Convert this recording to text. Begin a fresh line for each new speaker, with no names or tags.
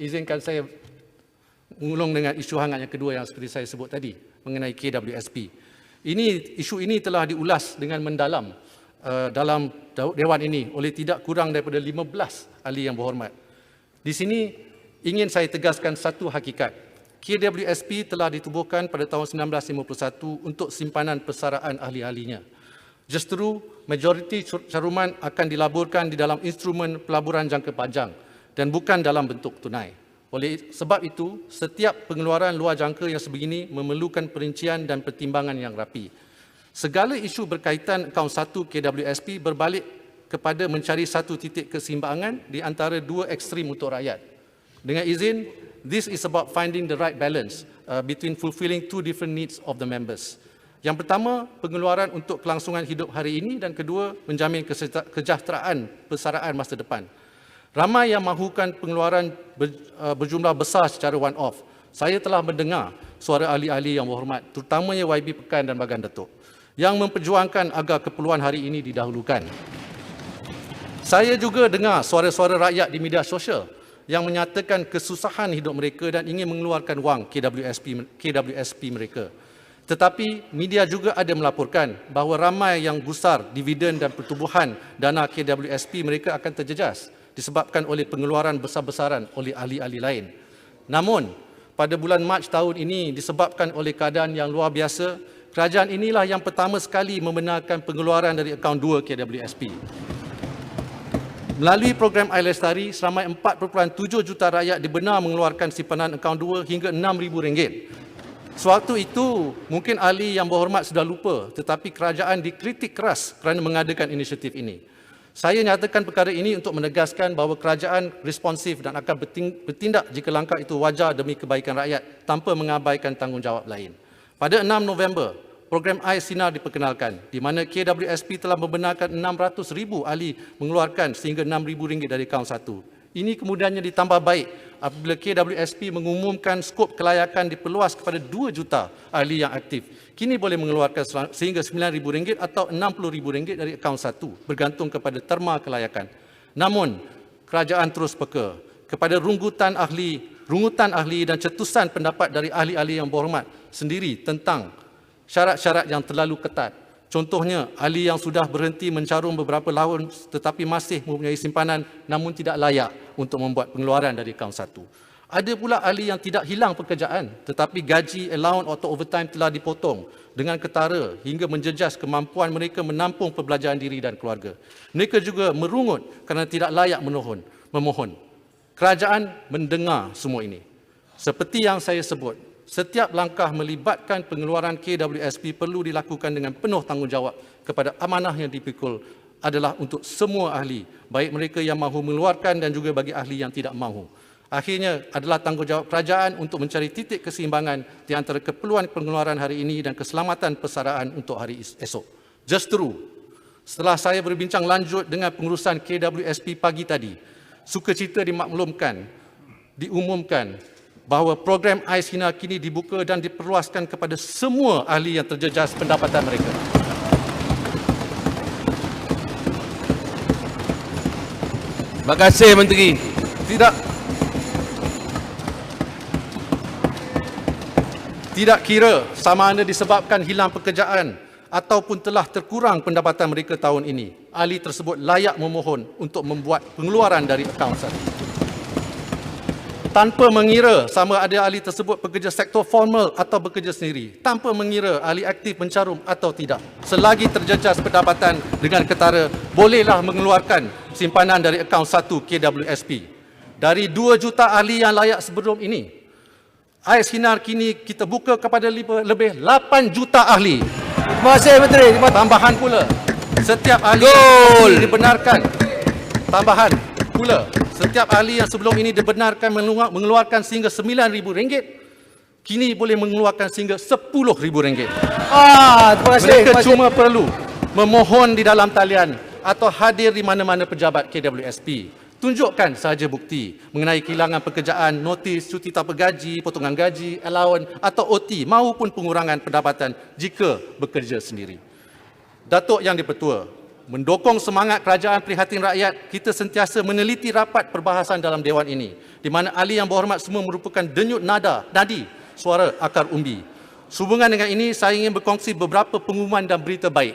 Izinkan saya mengulung dengan isu hangat yang kedua yang seperti saya sebut tadi mengenai KWSP. Isu ini telah diulas dengan mendalam dalam Dewan ini oleh tidak kurang daripada 15 ahli yang berhormat. Di sini ingin saya tegaskan satu hakikat. KWSP telah ditubuhkan pada tahun 1951 untuk simpanan persaraan ahli-ahlinya. Justru majoriti caruman akan dilaburkan di dalam instrumen pelaburan jangka panjang dan bukan dalam bentuk tunai. Oleh sebab itu, setiap pengeluaran luar jangka yang sebegini memerlukan perincian dan pertimbangan yang rapi. Segala isu berkaitan akaun 1 KWSP berbalik kepada mencari satu titik keseimbangan di antara dua ekstrim untuk rakyat. Dengan izin, this is about finding the right balance between fulfilling two different needs of the members. Yang pertama, pengeluaran untuk kelangsungan hidup hari ini dan kedua, menjamin kesejahteraan persaraan masa depan. Ramai yang mahukan pengeluaran berjumlah besar secara one-off. Saya telah mendengar suara ahli-ahli yang berhormat, terutamanya YB Pekan dan Bagan Datuk, yang memperjuangkan agar keperluan hari ini didahulukan. Saya juga dengar suara-suara rakyat di media sosial yang menyatakan kesusahan hidup mereka dan ingin mengeluarkan wang KWSP mereka. Tetapi media juga ada melaporkan bahawa ramai yang gusar dividen dan pertubuhan dana KWSP mereka akan terjejas disebabkan oleh pengeluaran besar-besaran oleh ahli-ahli lain. Namun, pada bulan Mac tahun ini disebabkan oleh keadaan yang luar biasa, kerajaan inilah yang pertama sekali membenarkan pengeluaran dari akaun 2 KWSP. Melalui program Air Lestari, seramai 4.7 juta rakyat dibenar mengeluarkan simpanan akaun 2 hingga RM6,000. Sewaktu itu, mungkin ahli yang berhormat sudah lupa, tetapi kerajaan dikritik keras kerana mengadakan inisiatif ini. Saya nyatakan perkara ini untuk menegaskan bahawa kerajaan responsif dan akan bertindak jika langkah itu wajar demi kebaikan rakyat tanpa mengabaikan tanggungjawab lain. Pada 6 November, program Air Sinar diperkenalkan, di mana KWSP telah membenarkan 600,000 ahli mengeluarkan sehingga RM6,000 dari akaun 1. Ini kemudiannya ditambah baik apabila KWSP mengumumkan skop kelayakan diperluas kepada 2 juta ahli yang aktif. Kini boleh mengeluarkan sehingga RM9,000 atau RM60,000 dari akaun 1, bergantung kepada terma kelayakan. Namun, kerajaan terus peka kepada rungutan ahli dan cetusan pendapat dari ahli-ahli yang berhormat sendiri tentang syarat-syarat yang terlalu ketat. Contohnya, ahli yang sudah berhenti mencarum beberapa tahun tetapi masih mempunyai simpanan namun tidak layak untuk membuat pengeluaran dari akaun 1. Ada pula ahli yang tidak hilang pekerjaan tetapi gaji, allowance atau overtime telah dipotong dengan ketara hingga menjejas kemampuan mereka menampung perbelanjaan diri dan keluarga. Mereka juga merungut kerana tidak layak memohon. Kerajaan mendengar semua ini. Seperti yang saya sebut, setiap langkah melibatkan pengeluaran KWSP perlu dilakukan dengan penuh tanggungjawab kepada amanah yang dipikul adalah untuk semua ahli, baik mereka yang mahu mengeluarkan dan juga bagi ahli yang tidak mahu. Akhirnya adalah tanggungjawab kerajaan untuk mencari titik keseimbangan di antara keperluan pengeluaran hari ini dan keselamatan persaraan untuk hari esok. Justru, setelah saya berbincang lanjut dengan pengurusan KWSP pagi tadi, sukacita diumumkan bahawa program Air Sinar kini dibuka dan diperluaskan kepada semua ahli yang terjejas pendapatan mereka.
Terima kasih Menteri.
Tidak kira sama ada disebabkan hilang pekerjaan ataupun telah terkurang pendapatan mereka tahun ini, ahli tersebut layak memohon untuk membuat pengeluaran dari akaun 1. Tanpa mengira sama ada ahli tersebut bekerja sektor formal atau bekerja sendiri, tanpa mengira ahli aktif mencarum atau tidak, selagi terjejas pendapatan dengan ketara, bolehlah mengeluarkan simpanan dari akaun 1 KWSP. Dari 2 juta ahli yang layak sebelum ini, Air Sinar kini kita buka kepada lebih 8 juta ahli.
Terima kasih Menteri.
Tambahan pula, setiap ahli dibenarkan. Tambahan pula, setiap ahli yang sebelum ini dibenarkan mengeluarkan sehingga RM9,000, kini boleh mengeluarkan sehingga RM10,000.
Terima kasih.
Mereka cuma perlu memohon di dalam talian atau hadir di mana-mana pejabat KWSP. Tunjukkan sahaja bukti mengenai kehilangan pekerjaan, notis, cuti tanpa gaji, potongan gaji, allowance atau OT maupun pengurangan pendapatan jika bekerja sendiri. Datuk Yang di-Pertua, mendokong semangat kerajaan prihatin rakyat, kita sentiasa meneliti rapat perbahasan dalam Dewan ini, di mana ahli yang berhormat semua merupakan denyut nadi suara akar umbi. Sehubungan dengan ini, saya ingin berkongsi beberapa pengumuman dan berita baik.